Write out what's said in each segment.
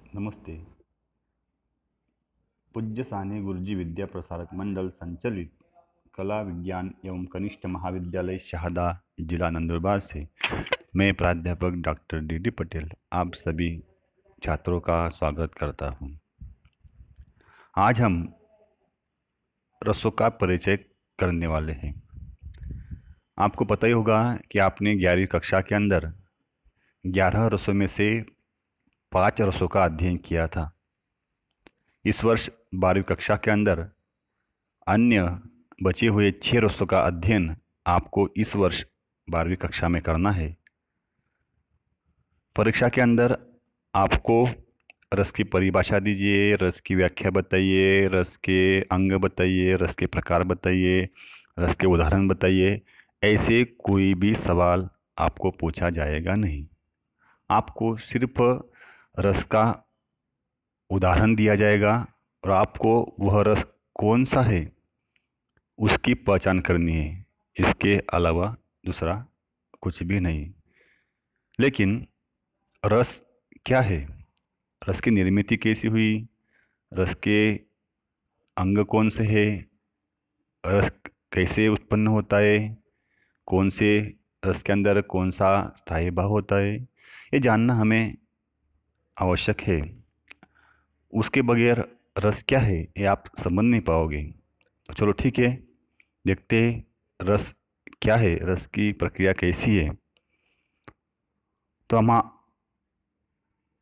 नमस्ते। पूज्य साने गुरुजी विद्या प्रसारक मंडल संचालित कला विज्ञान एवं कनिष्ठ महाविद्यालय शहादा, जिला नंदुरबार से मैं प्राध्यापक डॉक्टर डी पटेल आप सभी छात्रों का स्वागत करता हूं। आज हम रसों का परिचय करने वाले हैं। आपको पता ही होगा कि आपने 11वीं कक्षा के अंदर 11 रसों में से 5 रसों का अध्ययन किया था। इस वर्ष 12वीं कक्षा के अंदर अन्य बचे हुए 6 रसों का अध्ययन आपको इस वर्ष 12वीं कक्षा में करना है। परीक्षा के अंदर आपको रस की परिभाषा दीजिए, रस की व्याख्या बताइए, रस के अंग बताइए, रस के प्रकार बताइए, रस के उदाहरण बताइए। ऐसे कोई भी सवाल आपको पूछा जाएगा नहीं। आपको सिर्फ रस का उदाहरण दिया जाएगा और आपको वह रस कौन सा है उसकी पहचान करनी है। इसके अलावा दूसरा कुछ भी नहीं। लेकिन रस क्या है, रस की निर्मित कैसी हुई, रस के अंग कौन से है, रस कैसे उत्पन्न होता है, कौन से रस के अंदर कौन सा स्थायी भाव होता है, ये जानना हमें आवश्यक है। उसके बगैर रस क्या है ये आप समझ नहीं पाओगे। तो चलो ठीक है, देखते हैं रस क्या है, रस की प्रक्रिया कैसी है। तो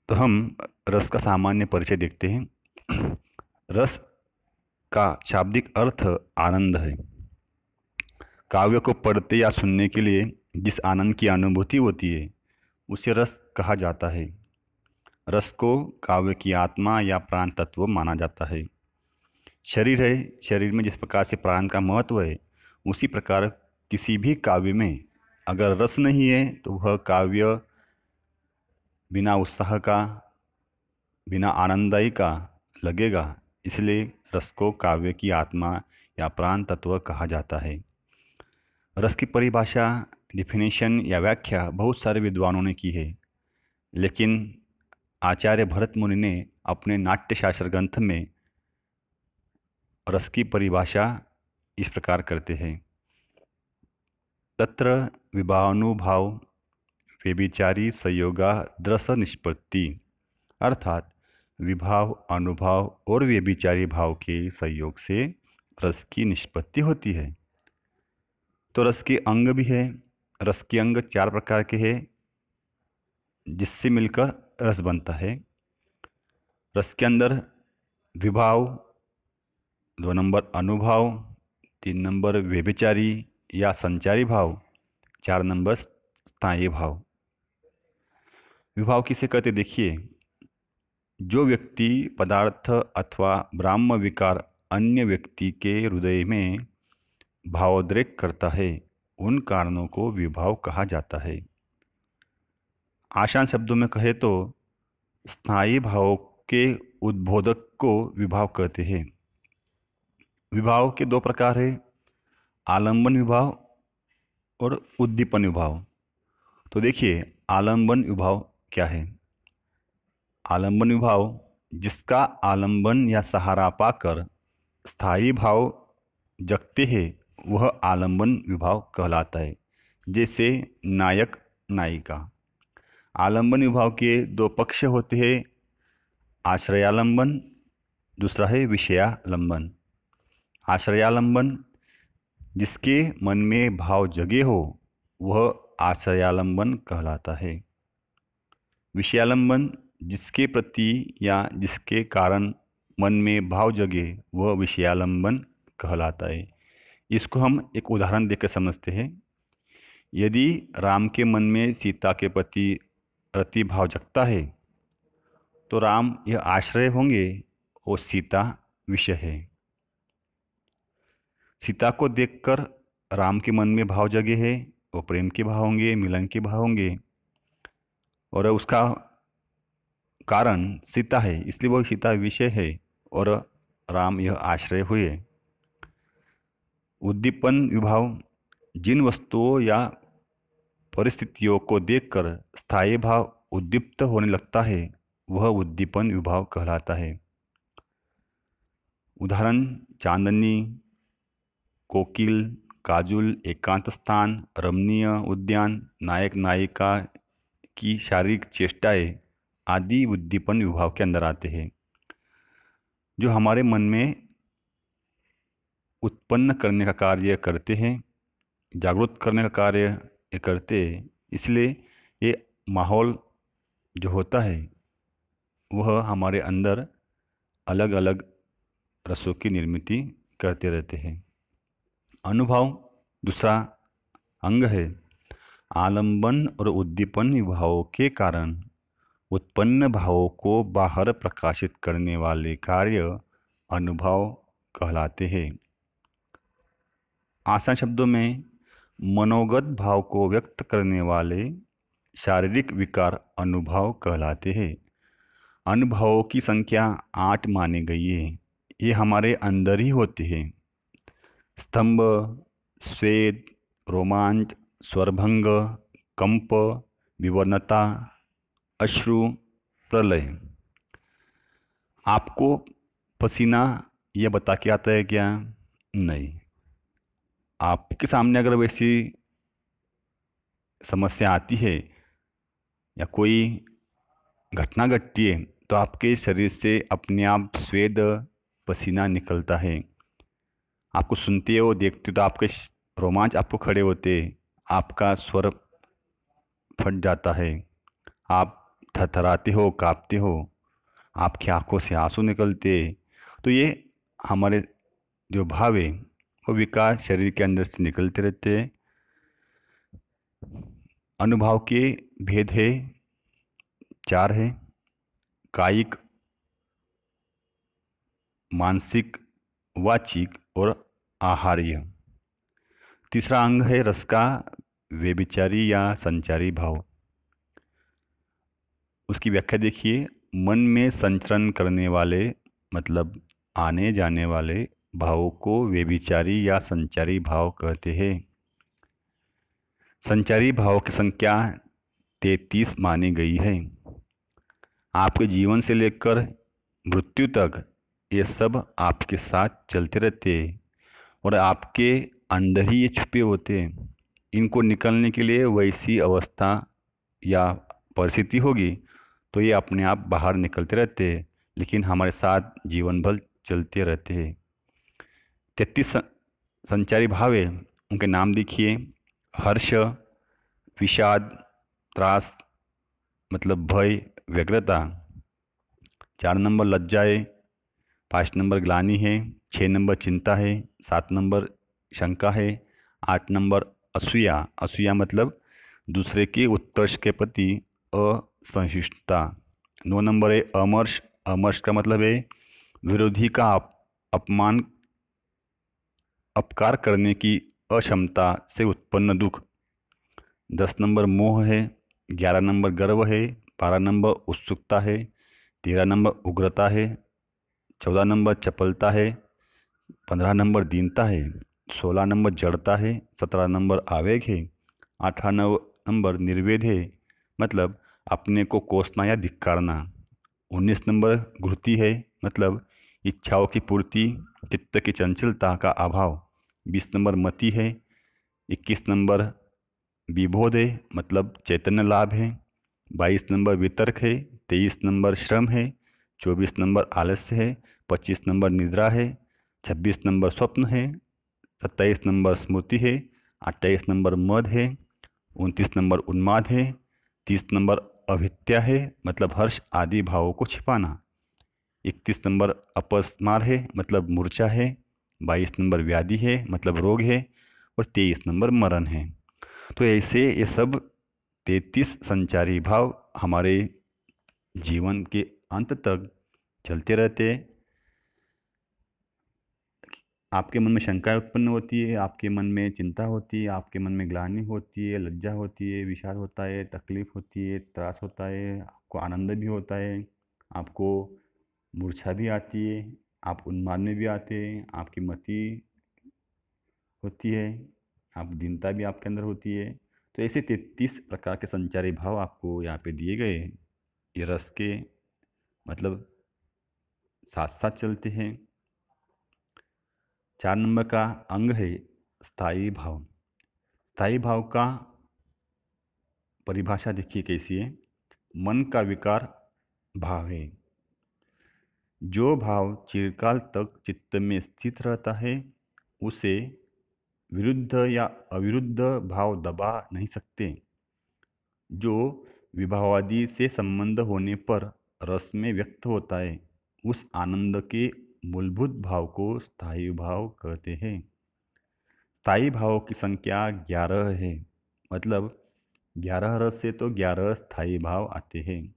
हम रस का सामान्य परिचय देखते हैं। रस का शाब्दिक अर्थ आनंद है। काव्य को पढ़ते या सुनने के लिए जिस आनंद की अनुभूति होती है उसे रस कहा जाता है। रस को काव्य की आत्मा या प्राण तत्व माना जाता है। शरीर है, शरीर में जिस प्रकार से प्राण का महत्व है उसी प्रकार किसी भी काव्य में अगर रस नहीं है तो वह काव्य बिना उत्साह का, बिना आनंददायी का लगेगा। इसलिए रस को काव्य की आत्मा या प्राण तत्व कहा जाता है। रस की परिभाषा, डिफिनेशन या व्याख्या बहुत सारे विद्वानों ने की है, लेकिन आचार्य भरत मुनि ने अपने नाट्यशास्त्र ग्रंथ में रस की परिभाषा इस प्रकार करते हैं। तत्र विभावानुभाव व्यभिचारी संयोगा द्रस निष्पत्ति, अर्थात विभाव, अनुभाव और व्यभिचारी भाव के संयोग से रस की निष्पत्ति होती है। तो रस के अंग भी है। रस के अंग 4 प्रकार के हैं जिससे मिलकर रस बनता है। रस के अंदर विभाव, 2 नंबर अनुभाव, 3 नंबर व्यभिचारी या संचारी भाव, 4 नंबर स्थायी भाव। विभाव किसे कहते देखिए, जो व्यक्ति पदार्थ अथवा ब्राह्म विकार अन्य व्यक्ति के हृदय में भावोद्रेक करता है उन कारणों को विभाव कहा जाता है। आसान शब्दों में कहे तो स्थायी भाव के उद्बोधक को विभाव कहते हैं। विभाव के 2 प्रकार है, आलंबन विभाव और उद्दीपन विभाव। तो देखिए आलंबन विभाव क्या है। आलंबन विभाव जिसका आलंबन या सहारा पाकर स्थायी भाव जगते हैं वह आलंबन विभाव कहलाता है। जैसे नायक नायिका। आलंबन विभाव के 2 पक्ष होते हैं, आश्रयालंबन, दूसरा है विषयालंबन। आश्रयालंबन जिसके मन में भाव जगे हो वह आश्रयालंबन कहलाता है। विषयालंबन जिसके प्रति या जिसके कारण मन में भाव जगे वह विषयालंबन कहलाता है। इसको हम एक उदाहरण देकर समझते हैं। यदि राम के मन में सीता के प्रति रति भाव जगता है तो राम यह आश्रय होंगे और सीता विषय है। सीता को देखकर राम के मन में भाव जगे है, वो प्रेम के भाव होंगे, मिलन के भाव होंगे, और उसका कारण सीता है इसलिए वो सीता विषय है और राम यह आश्रय हुए। उद्दीपन विभाव जिन वस्तुओं या परिस्थितियों को देखकर स्थायी भाव उद्दीप्त होने लगता है वह उद्दीपन विभाव कहलाता है। उदाहरण: चांदनी, कोकिल, काजुल, एकांत स्थान, रमणीय उद्यान, नायक नायिका की शारीरिक चेष्टाएं आदि उद्दीपन विभाव के अंदर आते हैं, जो हमारे मन में उत्पन्न करने का कार्य करते हैं, जागरूक करने का कार्य ये करते हैं। इसलिए ये माहौल जो होता है वह हमारे अंदर अलग अलग रसों की निर्मित करते रहते हैं। अनुभव दूसरा अंग है। आलंबन और उद्दीपन विभावों के कारण उत्पन्न भावों को बाहर प्रकाशित करने वाले कार्य अनुभव कहलाते हैं। आसान शब्दों में मनोगत भाव को व्यक्त करने वाले शारीरिक विकार अनुभव कहलाते हैं। अनुभवों की संख्या 8 मानी गई है। ये हमारे अंदर ही होते हैं। स्तंभ, स्वेद, रोमांच, स्वरभंग, कंप, विवर्णता, अश्रु, प्रलय। आपको पसीना यह बता के आता है क्या? नहीं। आपके सामने अगर वैसी समस्या आती है या कोई घटना घटती है तो आपके शरीर से अपने आप स्वेद, पसीना निकलता है। आपको सुनते हो, देखते हो तो आपके रोमांच आपको खड़े होते, आपका स्वर फट जाता है, आप थरथराते हो, कांपते हो, आपकी आंखों से आंसू निकलते। तो ये हमारे जो भाव है वो विकार शरीर के अंदर से निकलते रहते हैं। अनुभव के भेद है 4 है। कायिक, मानसिक, वाचिक और आहार्य। तीसरा अंग है रस का व्यभिचारी या संचारी भाव। उसकी व्याख्या देखिए। मन में संचरण करने वाले मतलब आने जाने वाले भावों को व्यभिचारी या संचारी भाव कहते हैं। संचारी भाव की संख्या 33 मानी गई है। आपके जीवन से लेकर मृत्यु तक ये सब आपके साथ चलते रहते हैं और आपके अंदर ही ये छुपे होते हैं। इनको निकलने के लिए वैसी अवस्था या परिस्थिति होगी तो ये अपने आप बाहर निकलते रहते हैं, लेकिन हमारे साथ जीवन भर चलते रहते हैं। 33 संचारी भाव है, उनके नाम देखिए। हर्ष, विषाद, त्रास मतलब भय, व्यग्रता। 4 नंबर लज्जा है। 5 नंबर ग्लानि है। 6 नंबर चिंता है। 7 नंबर शंका है। 8 नंबर असूया। असूया मतलब दूसरे के उत्कर्ष के प्रति असहिष्णुता। 9 नंबर है अमर्ष। अमर्ष का मतलब है विरोधी का अपमान, अपकार करने की अक्षमता से उत्पन्न दुख। 10 नंबर मोह है। 11 नंबर गर्व है। 12 नंबर उत्सुकता है। 13 नंबर उग्रता है। 14 नंबर चपलता है। 15 नंबर दीनता है। 16 नंबर जड़ता है। 17 नंबर आवेग है। 18 नंबर निर्वेद है मतलब अपने को कोसना या धिक्कारना। 19 नंबर घृति है मतलब इच्छाओं की पूर्ति, चित्त की चंचलता का अभाव। 20 नंबर मति है। 21 नंबर विबोध है मतलब चैतन्य लाभ है। 22 नंबर वितर्क है। 23 नंबर श्रम है। 24 नंबर आलस्य है। 25 नंबर निद्रा है। 26 नंबर स्वप्न है। 27 नंबर स्मृति है। 28 नंबर मद है। 29 नंबर उन्माद है। 30 नंबर अभित्या है मतलब हर्ष आदि भावों को छिपाना। 31 नंबर अपस्मार है मतलब मूर्छा है। 22 नंबर व्याधि है मतलब रोग है। और 23 नंबर मरण है। तो ऐसे ये सब 33 संचारी भाव हमारे जीवन के अंत तक चलते रहते हैं। आपके मन में शंकाएं उत्पन्न होती है, आपके मन में चिंता होती है, आपके मन में ग्लानि होती है, लज्जा होती है, विषाद होता है, तकलीफ होती है, त्रास होता है, आपको आनंद भी होता है, आपको मूर्छा भी आती है, आप उन्माद में भी आते हैं, आपकी मति होती है, आप दीनता भी आपके अंदर होती है। तो ऐसे 33 प्रकार के संचारी भाव आपको यहाँ पे दिए गए। ये रस के मतलब साथ साथ चलते हैं। 4 नंबर का अंग है स्थायी भाव। स्थायी भाव का परिभाषा देखिए कैसी है। मन का विकार भाव है। जो भाव चिरकाल तक चित्त में स्थित रहता है उसे विरुद्ध या अविरुद्ध भाव दबा नहीं सकते। जो विभावादि से संबंध होने पर रस में व्यक्त होता है उस आनंद के मूलभूत भाव को स्थायी भाव कहते हैं। स्थायी भावों की संख्या 11 है। मतलब 11 रस से तो 11 स्थायी भाव आते हैं।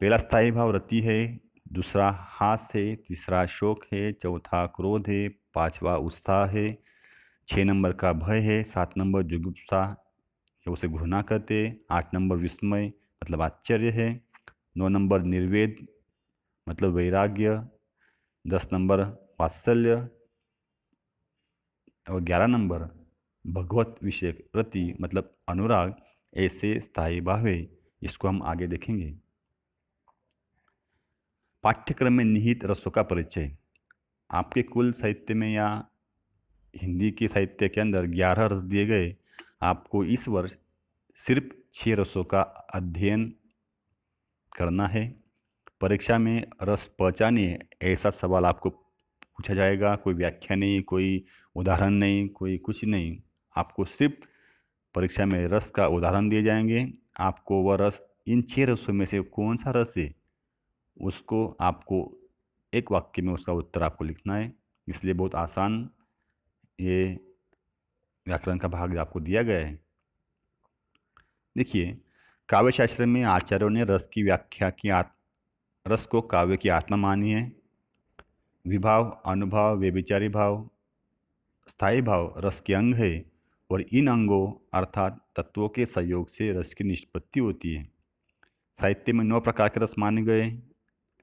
पहला स्थायी भाव रति है, दूसरा हास है, तीसरा शोक है, चौथा क्रोध है, पांचवा उत्साह है, 6 नंबर का भय है, 7 नंबर जुगुप्सा या उसे घृणा कहते, 8 नंबर विस्मय मतलब आश्चर्य है, 9 नंबर निर्वेद मतलब वैराग्य, 10 नंबर वात्सल्य और 11 नंबर भगवत विषय रति मतलब अनुराग। ऐसे स्थायी भाव है। इसको हम आगे देखेंगे। पाठ्यक्रम में निहित रसों का परिचय। आपके कुल साहित्य में या हिंदी के साहित्य के अंदर 11 रस दिए गए। आपको इस वर्ष सिर्फ 6 रसों का अध्ययन करना है। परीक्षा में रस पहचानिए ऐसा सवाल आपको पूछा जाएगा। कोई व्याख्या नहीं, कोई उदाहरण नहीं, कोई कुछ नहीं। आपको सिर्फ परीक्षा में रस का उदाहरण दिए जाएंगे। आपको वह रस इन 6 रसों में से कौन सा रस है उसको आपको एक वाक्य में उसका उत्तर आपको लिखना है। इसलिए बहुत आसान ये व्याकरण का भाग आपको दिया गया है। देखिए, काव्यशास्त्र में आचार्यों ने रस की व्याख्या की रस को काव्य की आत्मा मानी है। विभाव, अनुभाव, व्यभिचारी भाव, स्थायी भाव रस के अंग है और इन अंगों अर्थात तत्वों के सहयोग से रस की निष्पत्ति होती है। साहित्य में 9 प्रकार के रस माने गए।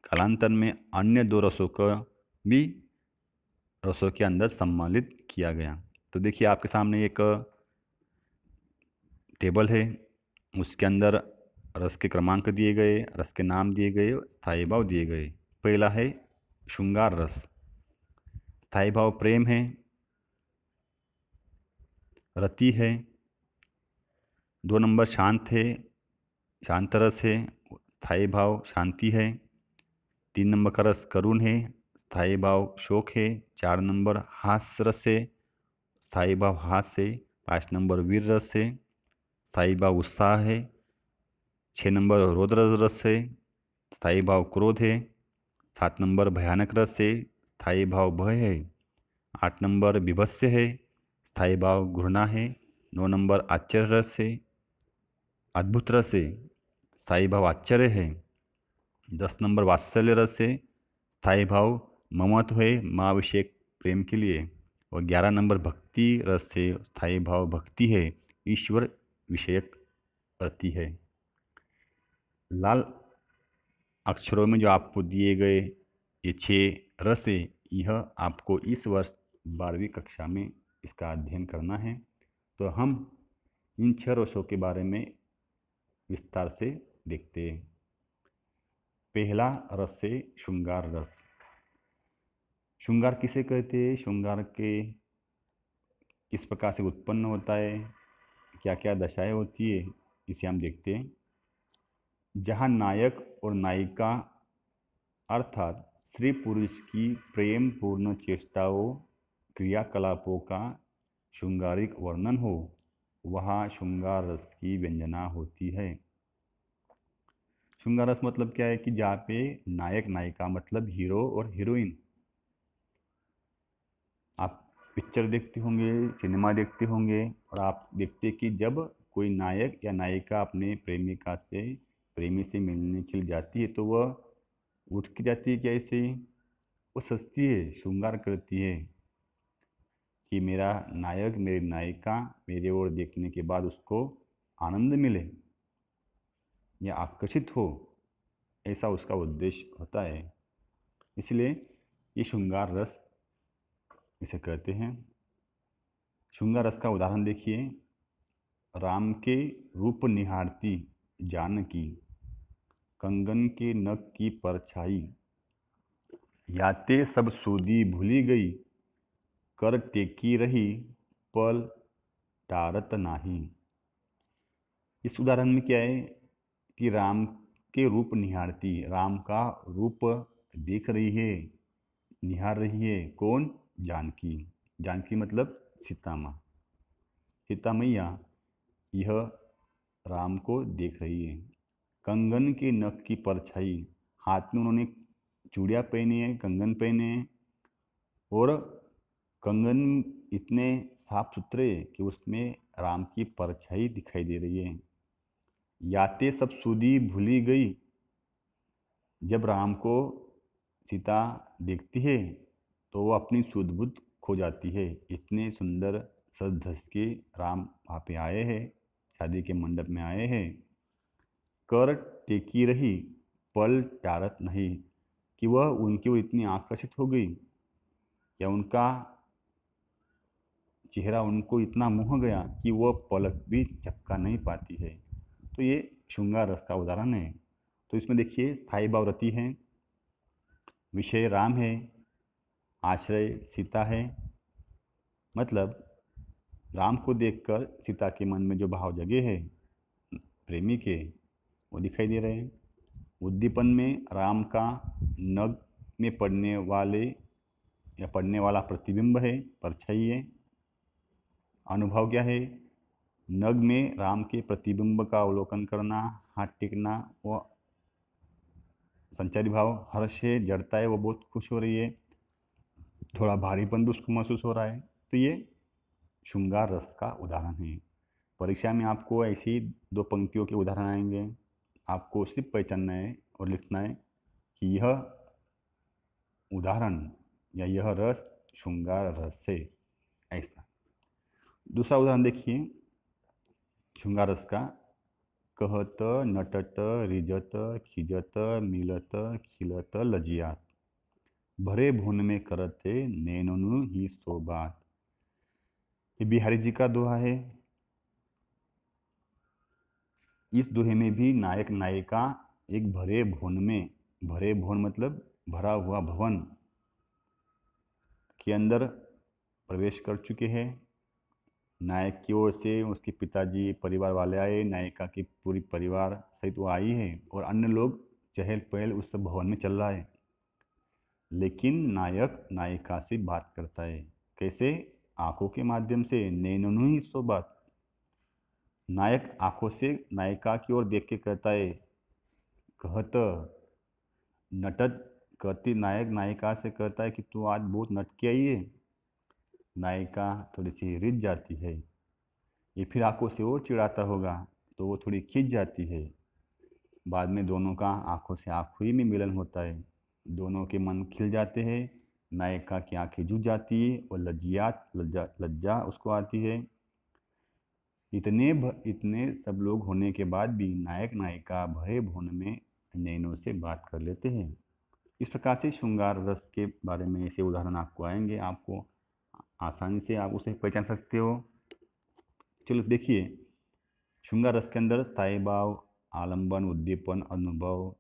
कालांतर में अन्य 2 रसों को भी रसों के अंदर सम्मिलित किया गया। तो देखिए आपके सामने एक टेबल है, उसके अंदर रस के क्रमांक दिए गए, रस के नाम दिए गए, स्थायी भाव दिए गए। पहला है श्रृंगार रस। स्थायी भाव प्रेम है, रति है। 2 नंबर शांत है, शांत रस है, स्थायी भाव शांति है। 3 नंबर का रस करुण है, स्थायी भाव शोक है। 4 नंबर हास्य रस है, स्थायी भाव हास्य है। 5 नंबर वीर रस है, स्थायी भाव उत्साह है। 6 नंबर रौद्र रस है, स्थायी भाव क्रोध है। 7 नंबर भयानक रस है, स्थायी भाव भय है। 8 नंबर बीभत्स्य है, स्थायी भाव घृणा है। 9 नंबर आश्चर्य रस है, अद्भुत रस है, स्थायी भाव आश्चर्य है। 10 नंबर वात्सल्य रस है, स्थायी भाव ममत्व है, माँ-विषयक प्रेम के लिए। और 11 नंबर भक्ति रस है, स्थायी भाव भक्ति है, ईश्वर विषयक रति है। लाल अक्षरों में जो आपको दिए गए ये 6 रस है, यह आपको इस वर्ष 12वीं कक्षा में इसका अध्ययन करना है। तो हम इन 6 रसों के बारे में विस्तार से देखते हैं। पहला रस है श्रृंगार रस। श्रृंगार किसे कहते हैं, श्रृंगार के किस प्रकार से उत्पन्न होता है, क्या क्या दशाएं होती है, इसे हम देखते हैं। जहाँ नायक और नायिका अर्थात स्त्री पुरुष की प्रेम पूर्ण चेष्टाओं क्रियाकलापों का श्रृंगारिक वर्णन हो, वहाँ श्रृंगार रस की व्यंजना होती है। श्रृंगार रस मतलब क्या है कि जहाँ पे नायक नायिका मतलब हीरो और हीरोइन, आप पिक्चर देखते होंगे, सिनेमा देखते होंगे और आप देखते कि जब कोई नायक या नायिका अपने प्रेमिका से प्रेमी से मिलने के लिए जाती है तो वह उठ के जाती है, क्या ऐसे वो सजती है, श्रृंगार करती है कि मेरा नायक मेरी नायिका मेरे ओर देखने के बाद उसको आनंद मिले या आकर्षित हो, ऐसा उसका उद्देश्य होता है। इसलिए ये श्रृंगार रस इसे कहते हैं। श्रृंगार रस का उदाहरण देखिए। राम के रूप निहारती जानकी, कंगन के नख की परछाई, याते सब सूदी भूली गई, कर टेकी रही पल टारत नाही। इस उदाहरण में क्या है कि राम के रूप निहारती, राम का रूप देख रही है, निहार रही है। कौन? जानकी। जानकी मतलब सीता माँ। सीता मैया यह राम को देख रही है। कंगन के नख की परछाई, हाथ में उन्होंने चूड़ियाँ पहनी है, कंगन पहने हैं, और कंगन इतने साफ सुथरे कि उसमें राम की परछाई दिखाई दे रही है। याते सब सुधी भूली गई, जब राम को सीता देखती है तो वो अपनी सुध बुध खो जाती है। इतने सुंदर सज धज के राम वहाँ पे आए हैं, शादी के मंडप में आए हैं। कर टेकी रही पल टारत नहीं, कि वह उनकी ओर इतनी आकर्षित हो गई या उनका चेहरा उनको इतना मोह गया कि वह पलक भी झपका नहीं पाती है। तो ये श्रृंगार रस का उदाहरण है। तो इसमें देखिए स्थायी भाव रति है, विषय राम है, आश्रय सीता है। मतलब राम को देखकर सीता के मन में जो भाव जगे हैं प्रेमी के, वो दिखाई दे रहे हैं। उद्दीपन में राम का नग में पड़ने वाले या पड़ने वाला प्रतिबिंब है, परछाई है। अनुभव क्या है? नग में राम के प्रतिबिंब का अवलोकन करना, हाथ टेकना। वो संचारी भाव हर्ष है, जड़ता है, वो बहुत खुश हो रही है, थोड़ा भारीपन भी उसको महसूस हो रहा है। तो ये श्रृंगार रस का उदाहरण है। परीक्षा में आपको ऐसी दो पंक्तियों के उदाहरण आएंगे, आपको सिर्फ पहचानना है और लिखना है कि यह उदाहरण या यह रस श्रृंगार रस है, ऐसा। दूसरा उदाहरण देखिए श्रृंगार रस का। कहत नटत रिजत खिजत मिलत खिलत लजियात, भरे भुन में करते नैननु ही सोबात। ये बिहारी जी का दोहा है। इस दोहे में भी नायक नायिका एक भरे भवन में, भरे भवन मतलब भरा हुआ भवन के अंदर प्रवेश कर चुके हैं। नायक की ओर से उसके पिताजी परिवार वाले आए, नायिका की पूरी परिवार सहित वो आई है, और अन्य लोग चहल पहल उस भवन में चल रहा है। लेकिन नायक नायिका से बात करता है। कैसे? आंखों के माध्यम से। नैननु ही सो बात। नायक आंखों से नायिका की ओर देख के कहता है, कहत नटत, कहती नायक नायिका से कहता है कि तू आज बहुत नट के आई है। नायिका थोड़ी सी रिझ जाती है। ये फिर आंखों से और चिढ़ाता होगा तो वो थोड़ी खिंच जाती है। बाद में दोनों का आंखों से आंखों ही में मिलन होता है, दोनों के मन खिल जाते हैं। नायिका की आंखें झुक जाती है और लज्जियात लज्जा उसको आती है। इतने सब लोग होने के बाद भी नायक नायिका भरे भवन में नैनों से बात कर लेते हैं। इस प्रकार से श्रृंगार रस के बारे में ऐसे उदाहरण आपको आएंगे, आपको आसानी से आप उसे पहचान सकते हो। चलो देखिए श्रृंगार रस के अंदर स्थायी भाव, आलंबन, उद्दीपन, अनुभव,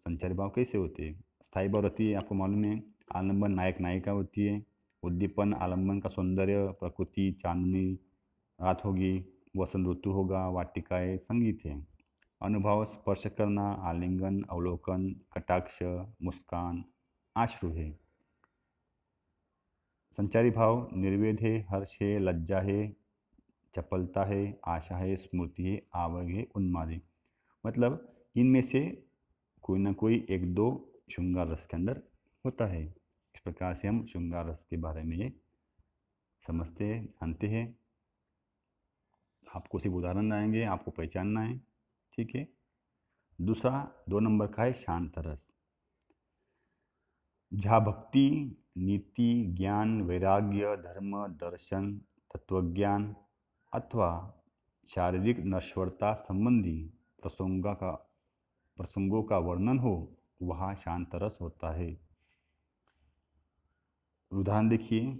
संचारी भाव कैसे होते हैं। स्थायी भाव रहती है, आपको मालूम है। आलंबन नायक नायिका होती है। उद्दीपन आलंबन का सौंदर्य, प्रकृति, चांदनी रात होगी, वसंत ऋतु होगा, वाटिकाएं, संगीत है। अनुभव स्पर्श करना, आलिंगन, अवलोकन, कटाक्ष, मुस्कान, आश्रु है। संचारी भाव निर्वेद है, हर्ष है, लज्जा है, चपलता है, आशा है, स्मृति है, आवेग है, उन्माद है। मतलब इनमें से कोई ना कोई एक दो श्रृंगार रस के अंदर होता है। इस प्रकार से हम श्रृंगार रस के बारे में ये समझते हैं, जानते हैं। आपको सिर्फ उदाहरण आएंगे, आपको पहचानना है, ठीक है। दूसरा 2 नंबर का है शांत रस। जहाँ भक्ति, नीति, ज्ञान, वैराग्य, धर्म, दर्शन, तत्वज्ञान अथवा शारीरिक नश्वरता संबंधी प्रसंगों का वर्णन हो, वहाँ शांत रस होता है। उदाहरण देखिए,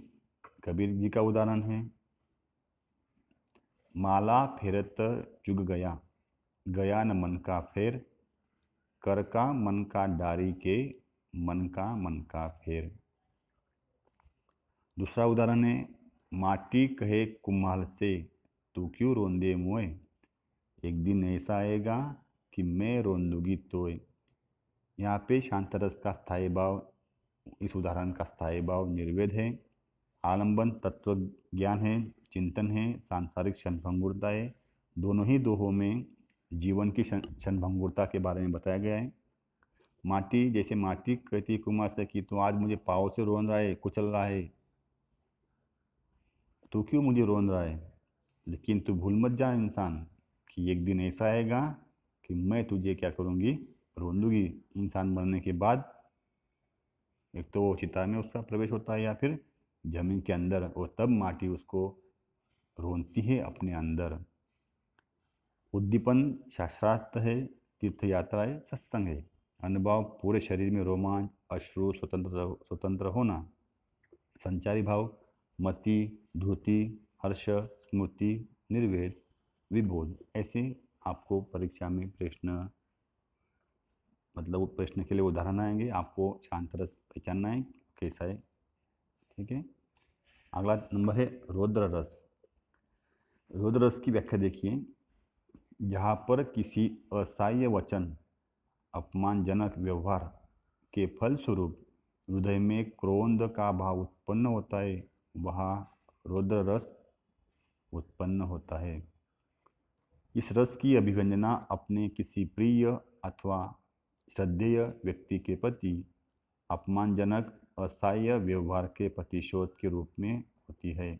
कबीर जी का उदाहरण है। माला फेरत चुग गया, गया न मन का फेर, कर का मन का डारी के, मन का फेर। दूसरा उदाहरण है, माटी कहे कुम्हाल से, तू क्यों रोंदे मोए, एक दिन ऐसा आएगा कि मैं रोंदूगी तोय। यहाँ पे शांत रस का स्थायी भाव, इस उदाहरण का स्थायी भाव निर्वेद है, आलंबन तत्व ज्ञान है, चिंतन है, सांसारिक क्षणभंगुरता है। दोनों ही दोहों में जीवन की क्षणभंगुरता के बारे में बताया गया है। माटी, जैसे माटी कहती कुमार से कि तू आज मुझे पाँव से रोन रहा है, कुचल रहा है, तू क्यों मुझे रोन रहा है। लेकिन तू भूल मत जा इंसान कि एक दिन ऐसा आएगा कि मैं तुझे क्या करूँगी, रोन दूंगी। इंसान मरने के बाद एक तो वो चिता में उसका प्रवेश होता है या फिर जमीन के अंदर, और तब माटी उसको रोनती है अपने अंदर। उद्दीपन शास्त्रार्थ है, तीर्थ यात्रा है, सत्संग है। अनुभव, पूरे शरीर में रोमांच, अश्रु, स्वतंत्र होना। संचारी भाव, मति, धुति, हर्ष, स्मृति, निर्वेद, विबोध। ऐसे आपको परीक्षा में प्रश्न, मतलब प्रश्न के लिए उदाहरण आएंगे, आपको शांत रस पहचानना है कैसा है। ठीक है। अगला नंबर है रौद्र रस। रौद्र रस की व्याख्या देखिए, जहाँ पर किसी असह्य वचन, अपमानजनक व्यवहार के फलस्वरूप हृदय में क्रोध का भाव उत्पन्न होता है, वहाँ रौद्र रस उत्पन्न होता है। इस रस की अभिव्यंजना अपने किसी प्रिय अथवा श्रद्धेय व्यक्ति के प्रति अपमानजनक असह्य व्यवहार के प्रतिशोध के रूप में होती है।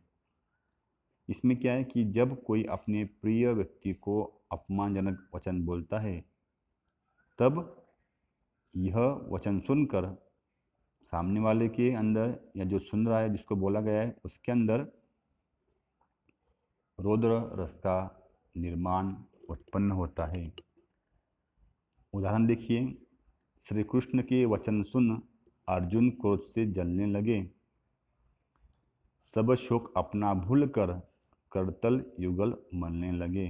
इसमें क्या है कि जब कोई अपने प्रिय व्यक्ति को अपमानजनक वचन बोलता है, तब यह वचन सुनकर सामने वाले के अंदर, या जो सुन रहा है, जिसको बोला गया है, उसके अंदर रौद्र रस का निर्माण उत्पन्न होता है। उदाहरण देखिए, श्री कृष्ण के वचन सुन अर्जुन क्रोध से जलने लगे, सब शोक अपना भूल कर करतल युगल मलने लगे।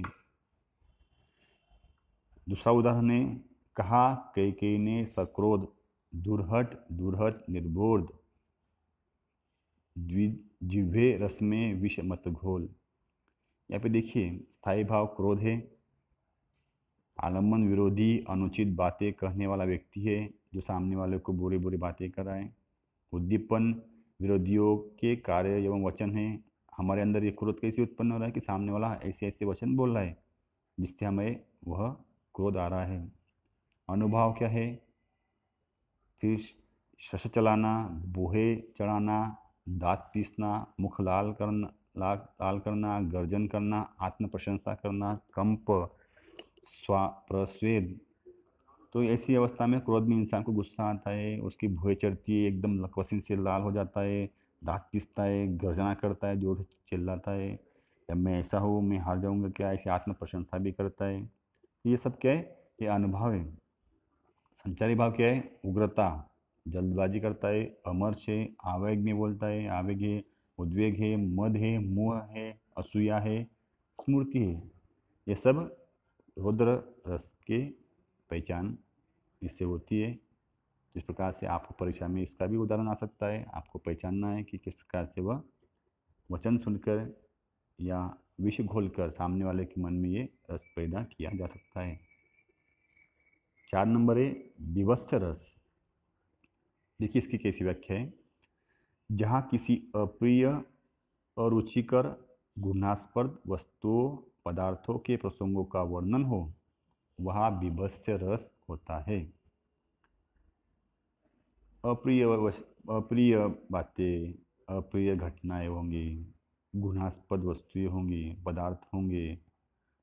दूसरा उदाहरण है, कहा कैकेयी ने सक्रोध, दुर्हट दुर्हट निर्बोध, जिह्वे रस में विष मत घोल। यहाँ पे देखिए स्थायी भाव क्रोध है, आलम्बन विरोधी अनुचित बातें कहने वाला व्यक्ति है जो सामने वाले को बुरी बुरी बातें कराए। उद्दीपन विरोधियों के कार्य एवं वचन है, हमारे अंदर ये क्रोध कैसे उत्पन्न हो रहा है कि सामने वाला ऐसे ऐसे वचन बोल रहा है जिससे हमें वह क्रोध आ रहा है। अनुभव क्या है, फिर शश चलाना, बूहे चढ़ाना, दांत पीसना, मुख लाल करना, गर्जन करना, आत्म प्रशंसा करना, कंप, प्रस्वेद। तो ऐसी अवस्था में क्रोध में इंसान को गुस्सा आता है, उसकी भुएं चढ़ती है, एकदम लकवसी से लाल हो जाता है, दांत पीसता है, गर्जना करता है, जोर से चिल्लाता है, जब मैं ऐसा हूँ मैं हार जाऊंगा क्या, ऐसी आत्म प्रशंसा भी करता है। ये सब क्या है, ये अनुभव है। संचारी भाव क्या है, उग्रता, जल्दबाजी करता है, अमर्ष है, आवेग में बोलता है, आवेग है, उद्वेग है, मद है, मोह है, असूया है, स्मृति है। ये सब रौद्र रस के पहचान इससे होती है। जिस प्रकार से आपको परीक्षा में इसका भी उदाहरण आ सकता है, आपको पहचानना है कि किस प्रकार से वह वचन सुनकर या विष घोलकर सामने वाले के मन में ये रस पैदा किया जा सकता है। 4 नंबर है विभत्स रस। देखिए इसकी कैसी व्याख्या है, जहाँ किसी अप्रिय, अरुचिकर, घृणास्पद वस्तुओं, पदार्थों के प्रसंगों का वर्णन हो, वहाँ विभत्स रस होता है। अप्रिय बातें, अप्रिय घटनाएं होंगी, घृणास्पद वस्तुएं होंगी, पदार्थ होंगे,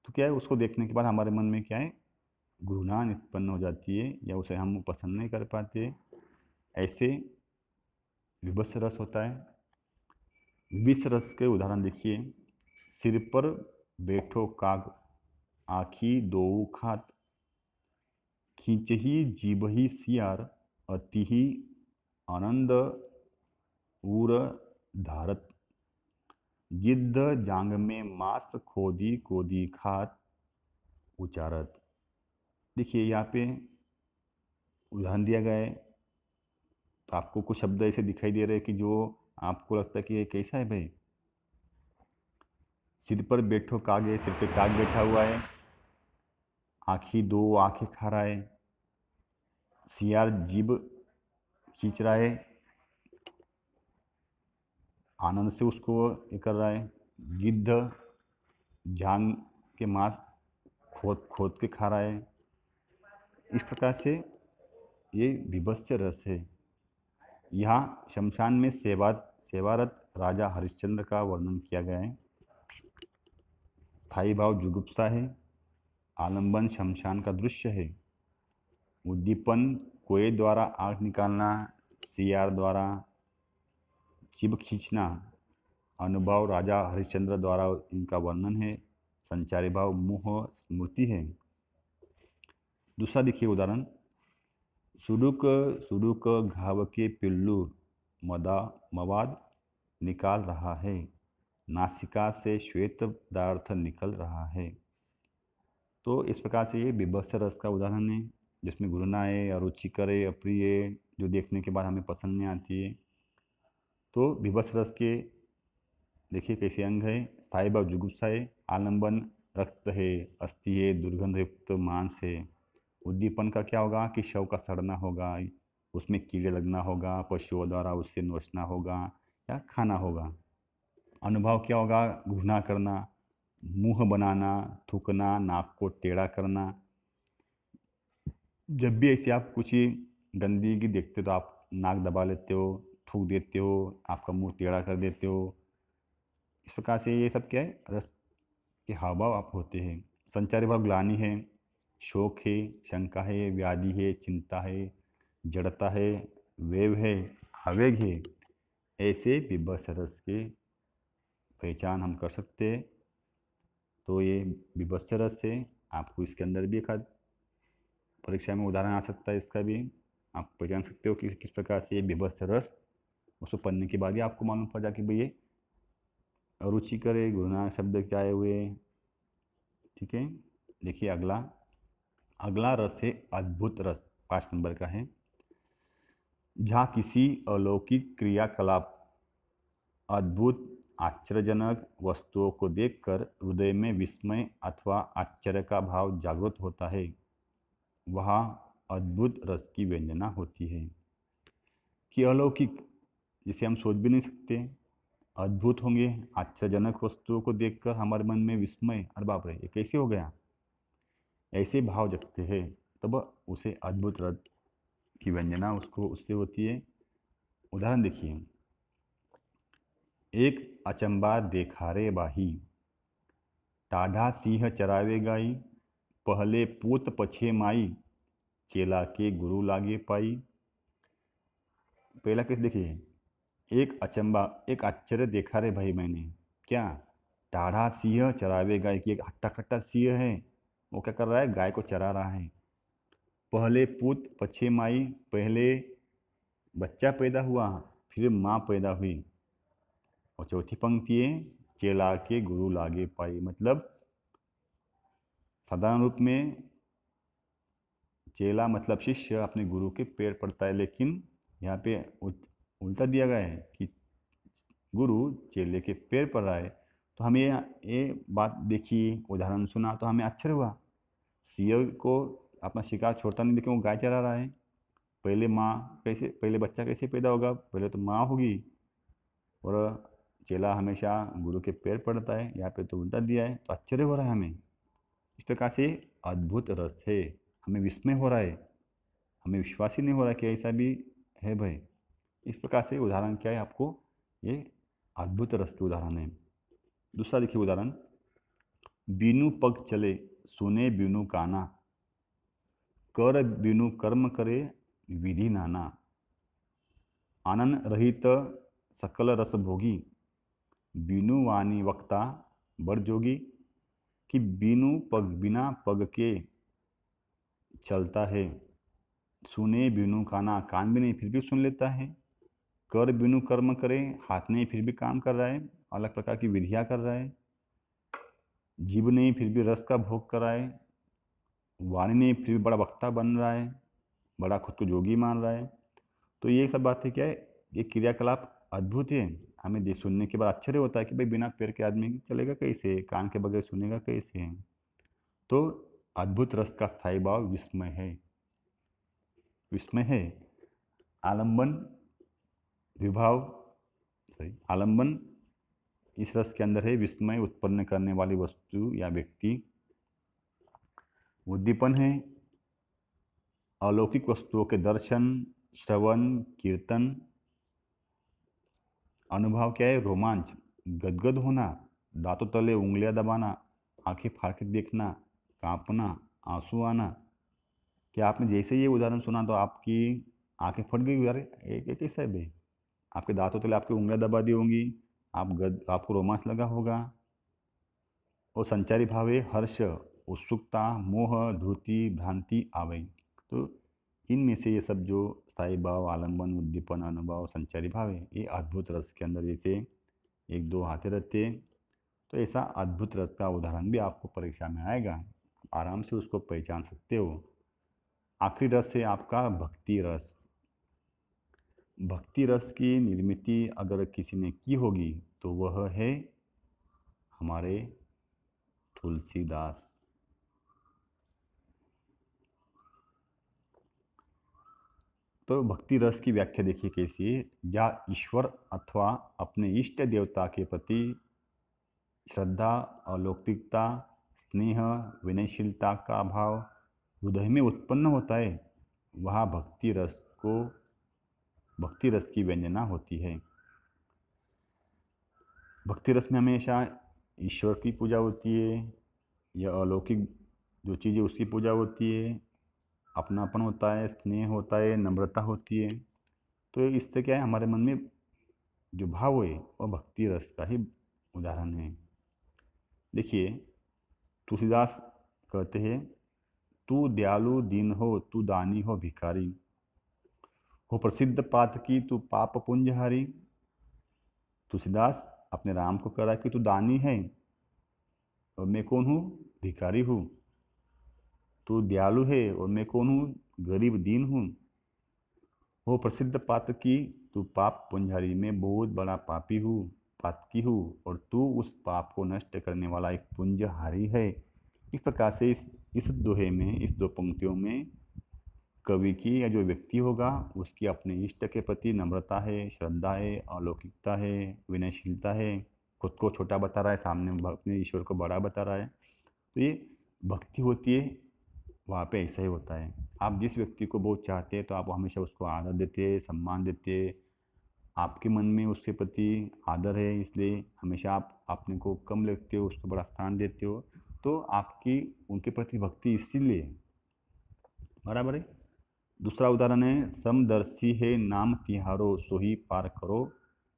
तो क्या है, उसको देखने के बाद हमारे मन में क्या है, घृणा उत्पन्न हो जाती है या उसे हम पसंद नहीं कर पाते। ऐसे विभत्स रस होता है। विष रस के उदाहरण देखिए, सिर पर बैठो काग, आँखी दोऊ खात, खींचही जीभहि सियार, अतिहि आनंद उर धारत, गिद्ध जांग में मांस खोदी खोदी खात उचारत। देखिए यहाँ पे उदाहरण दिया गया है। तो आपको कुछ शब्द ऐसे दिखाई दे रहे हैं कि जो आपको लगता है कि ये कैसा है भाई। सिर पर बैठो कागे, सिर पे काग बैठा हुआ है। आँखी दो आँखें खा रहा है। सियार जीभ खींच रहा है, आनंद से उसको ये कर रहा है। गिद्ध जांग के मांस खोद खोद के खा रहा है। इस प्रकार से ये बीभत्स रस है। यहाँ शमशान में सेवारत राजा हरिश्चंद्र का वर्णन किया गया है। स्थायी भाव जुगुप्सा है। आलंबन शमशान का दृश्य है। उद्दीपन कोए द्वारा आग निकालना, सियार द्वारा जीभ खींचना। अनुभव राजा हरिश्चंद्र द्वारा इनका वर्णन है। संचारी भाव मुह स्मृति है। दूसरा देखिए उदाहरण। सुडुक सुडुक घाव के पिल्लू मवाद निकाल रहा है। नासिका से श्वेत पदार्थ निकल रहा है। तो इस प्रकार से ये बीभत्स रस का उदाहरण है, जिसमें घृणा है, अरुचिकर है, अप्रिय, जो देखने के बाद हमें पसंद नहीं आती है। तो बीभत्स रस के देखिए कैसे अंग है। स्थायी भाव जुगुप्सा है। आलंबन रक्त है, अस्थि है, दुर्गंधयुक्त मांस है। उद्दीपन का क्या होगा कि शव का सड़ना होगा, उसमें कीड़े लगना होगा, पशुओं द्वारा उससे नोचना होगा या खाना होगा। अनुभव क्या होगा, घृणा करना, मुंह बनाना, थूकना, नाक को टेढ़ा करना। जब भी ऐसे आप कुछ गंदगी देखते हो तो आप नाक दबा लेते हो, थूक देते हो, आपका मुंह टेढ़ा कर देते हो। इस प्रकार से ये सब क्या है, रस के हाव भाव आप होते हैं। संचारी भाव ग्लानि है, शोक है, शंका है, व्याधि है, चिंता है, जड़ता है, वेव है, आवेग है। ऐसे बीभत्स रस के पहचान हम कर सकते हैं। तो ये बीभत्स रस है। आपको इसके अंदर भी एक आध परीक्षा में उदाहरण आ सकता है, इसका भी आप पहचान सकते हो कि किस प्रकार से ये बीभत्स रस, उसको पढ़ने के बाद ही आपको मालूम पड़ जाए कि भाई ये रुचिकर है, घृणा शब्द क्या आए हुए। ठीक है, देखिए अगला अगला रस है अद्भुत रस, 5 नंबर का है। जहाँ किसी अलौकिक क्रियाकलाप, अद्भुत आश्चर्यजनक वस्तुओं को देखकर हृदय में विस्मय अथवा आश्चर्य का भाव जागृत होता है, वहाँ अद्भुत रस की व्यंजना होती है। कि अलौकिक, जिसे हम सोच भी नहीं सकते, अद्भुत होंगे, आश्चर्यजनक वस्तुओं को देखकर हमारे मन में विस्मय, अरे बाप रे ये कैसे हो गया, ऐसे भाव जगते हैं, तब उसे अद्भुत रस की व्यंजना उसको उससे होती है। उदाहरण देखिए। एक अचंबा देखा रे बाही, टाढ़ा सिंह चरावे गाई, पहले पूत पछे माई, चेला के गुरु लागे पाई। पहला केस देखिए। एक अचंबा, एक आश्चर्य देखा रे भाई मैंने, क्या, टाढ़ा सिंह चरावे गाय, की एक हट्टा कट्टा सिंह है, वो क्या कर रहा है, गाय को चरा रहा है। पहले पूत पछे माई, पहले बच्चा पैदा हुआ, फिर माँ पैदा हुई। और चौथी पंक्ति है, चेला के गुरु लागे पाई, मतलब साधारण रूप में चेला मतलब शिष्य अपने गुरु के पैर पड़ता है, लेकिन यहाँ पे उल्टा दिया गया है कि गुरु चेले के पैर पड़ रहा है। तो हमें ये बात देखी, उदाहरण सुना तो हमें आश्चर्य हुआ। सिंह को अपना शिकार छोड़ता नहीं, लेकिन वो गाय चरा रहा है। पहले माँ कैसे, पहले बच्चा कैसे पैदा होगा, पहले तो माँ होगी। और चेला हमेशा गुरु के पैर पड़ता है, यहाँ पे तो उल्टा दिया है, तो आश्चर्य हो रहा है हमें। इस प्रकार से अद्भुत रस है, हमें विस्मय हो रहा है, हमें विश्वास ही नहीं हो रहा कि ऐसा भी है भाई। इस प्रकार से उदाहरण क्या है, आपको ये अद्भुत रस के उदाहरण है। दूसरा देखिए उदाहरण। बीनू पग चले, सुने बीनू काना, कर बीनू कर्म करे, विधि नाना। आनंद रहित सकल रस भोगी, बीनू वाणी वक्ता बड़ जोगी। कि बीनू पग, बिना पग के चलता है, सुने बीनू काना, कान भी नहीं फिर भी सुन लेता है, कर बिनु कर्म करे, हाथ नहीं फिर भी काम कर रहा है, अलग प्रकार की विधियां कर रहा है, जीभ नहीं फिर भी रस का भोग कर रहा है, वाणी नहीं फिर भी बड़ा वक्ता बन रहा है, बड़ा खुद को जोगी मान रहा है। तो ये सब बातें क्या है, ये क्रियाकलाप अद्भुत है। हमें सुनने के बाद आश्चर्य होता है कि भाई बिना पैर के आदमी चलेगा कैसे, कान के बगैर सुनेगा कैसे। तो अद्भुत रस का स्थायी भाव विस्मय है, विस्मय है। आलंबन विभाव, सॉरी, आलंबन इस रस के अंदर है, विस्मय उत्पन्न करने वाली वस्तु या व्यक्ति। उद्दीपन है अलौकिक वस्तुओं के दर्शन, श्रवण, कीर्तन। अनुभव क्या है, रोमांच, गदगद होना, दांतों तले उंगलियां दबाना, आंखें फाड़ के देखना, कांपना, आंसू आना। क्या आपने जैसे ये उदाहरण सुना तो आपकी आंखें फट गई, यार ये कैसा है बे। आपके दांतों तले आपकी उंगलियां दबा दी होंगी, आपको रोमांच लगा होगा। और संचारी भाव है हर्ष, उत्सुकता, मोह, धृति, भ्रांति, आवेग। तो इनमें से ये सब जो स्थायी भाव, आलंबन, उद्दीपन, अनुभव, संचारी भाव है, ये अद्भुत रस के अंदर जैसे एक दो आते रहते हैं। तो ऐसा अद्भुत रस का उदाहरण भी आपको परीक्षा में आएगा, आराम से उसको पहचान सकते हो। आखिरी रस है आपका भक्ति रस। भक्ति रस की निर्मिति अगर किसी ने की होगी तो वह है हमारे तुलसीदास। तो भक्ति रस की व्याख्या देखिए कैसी है, या ईश्वर अथवा अपने इष्ट देवता के प्रति श्रद्धा, अलौकिकता, स्नेह, विनयशीलता का भाव हृदय में उत्पन्न होता है, वहाँ भक्ति रस की व्यंजना होती है। भक्ति रस में हमेशा ईश्वर की पूजा होती है, या अलौकिक जो चीज़ें उसकी पूजा होती है, अपनापन होता है, स्नेह होता है, नम्रता होती है। तो इससे क्या है, हमारे मन में जो भाव है वह भक्ति रस का ही उदाहरण है। देखिए तुलसीदास कहते हैं, तू दयालु दीन हो, तू दानी हो भिखारी, हो प्रसिद्ध पातकी तू पाप पुंजहारी। तुलसीदास अपने राम को कह रहा है कि तू दानी है और मैं कौन हूँ, भिखारी हूँ। तू दयालु है और मैं कौन हूँ, गरीब दीन हूँ। वो प्रसिद्ध पातकी तू पाप पुंजहारी, मैं बहुत बड़ा पापी हूँ, पातकी हूँ, और तू उस पाप को नष्ट करने वाला एक पुंजहारी है। इस प्रकार से इस दोहे में, इस दो पंक्तियों में कवि की या जो व्यक्ति होगा उसकी अपने इष्ट के प्रति नम्रता है, श्रद्धा है, अलौकिकता है, विनयशीलता है। खुद को छोटा बता रहा है, सामने अपने ईश्वर को बड़ा बता रहा है। तो ये भक्ति होती है, वहाँ पे ऐसा ही होता है। आप जिस व्यक्ति को बहुत चाहते हैं तो आप हमेशा उसको आदर देते, सम्मान देते, आपके मन में उसके प्रति आदर है, इसलिए हमेशा आप अपने को कम लेते हो, उसको बड़ा स्थान देते हो। तो आपकी उनके प्रति भक्ति इसीलिए, बराबर है। दूसरा उदाहरण है, समदर्शी है नाम तिहारो, सोही पार करो,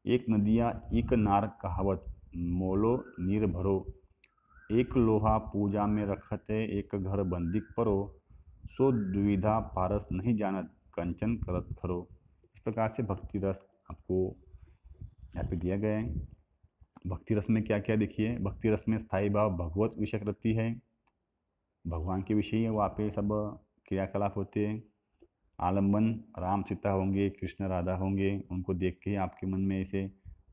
एक नदिया एक नार कहावत, मोलो नीर भरो, एक लोहा पूजा में रखत है, एक घर बंदिक परो, सो दुविधा पारस नहीं जानत, कंचन करत खरो। इस प्रकार से भक्ति रस आपको यहाँ पे दिया गया है। भक्ति रस में क्या क्या देखिए, भक्ति रस में स्थायी भाव भगवत विषयक रहती है, भगवान के विषय है, वहाँ पे सब क्रियाकलाप होते हैं। आलंबन राम सीता होंगे, कृष्ण राधा होंगे, उनको देख के आपके मन में ऐसे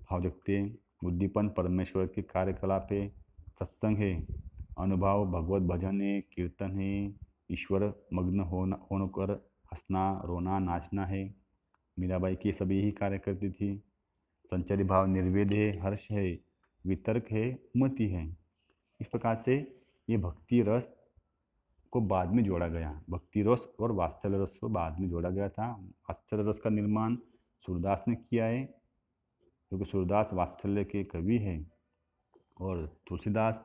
भाव जगते हैं। उद्दीपन परमेश्वर के कार्यकलाप है, सत्संग है, अनुभव भगवत भजन है, कीर्तन है, ईश्वर मग्न होकर हंसना, रोना, नाचना है। मीराबाई की सभी यही कार्य करती थी। संचारी भाव निर्वेद है, हर्ष है, वितर्क है, मति है। इस प्रकार से ये भक्ति रस को बाद में जोड़ा गया, भक्ति रस और वात्सल्य रस को बाद में जोड़ा गया था। वात्सल्य रस का निर्माण सूरदास ने किया है, क्योंकि सूरदास वात्सल्य के कवि हैं, और तुलसीदास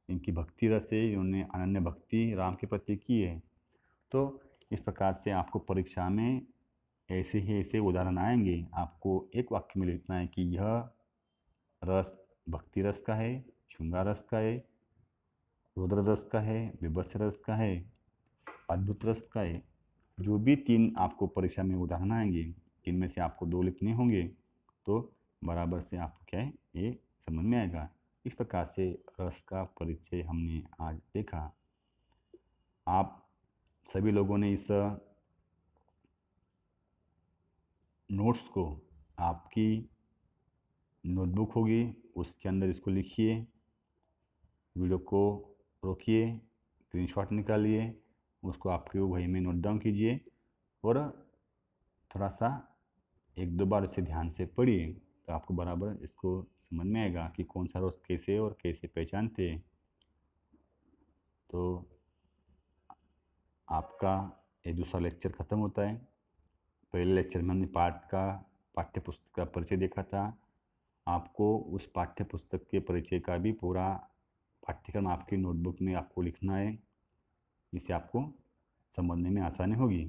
इनकी भक्ति रस है, इन्होंने अनन्य भक्ति राम के प्रति की है। तो इस प्रकार से आपको परीक्षा में ऐसे ही ऐसे उदाहरण आएंगे। आपको एक वाक्य में लिखना है कि यह रस भक्ति रस का है, श्रृंगार रस का है, रुद्र रस का है, विभत्स रस का है, अद्भुत रस का है। जो भी तीन आपको परीक्षा में उदाहरण आएंगे, इनमें से आपको दो लिखने होंगे, तो बराबर से आपको क्या है ये समझ में आएगा। इस प्रकार से रस का परिचय हमने आज देखा। आप सभी लोगों ने इस नोट्स को आपकी नोटबुक होगी उसके अंदर इसको लिखिए, वीडियो को रोकिए, स्क्रीनशॉट निकालिए, उसको आपके वही में नोट डाउन कीजिए और थोड़ा सा एक दो बार उसे ध्यान से पढ़िए, तो आपको बराबर इसको समझ में आएगा कि कौन सा रोज़ कैसे और कैसे पहचानते हैं। तो आपका ये दूसरा लेक्चर ख़त्म होता है। पहले लेक्चर में हमने पाठ्य पुस्तक का परिचय देखा था। आपको उस पाठ्य पुस्तक के परिचय का भी पूरा पाठ्यक्रम आपकी नोटबुक में आपको लिखना है, इससे आपको समझने में आसानी होगी।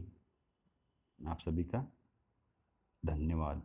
आप सभी का धन्यवाद।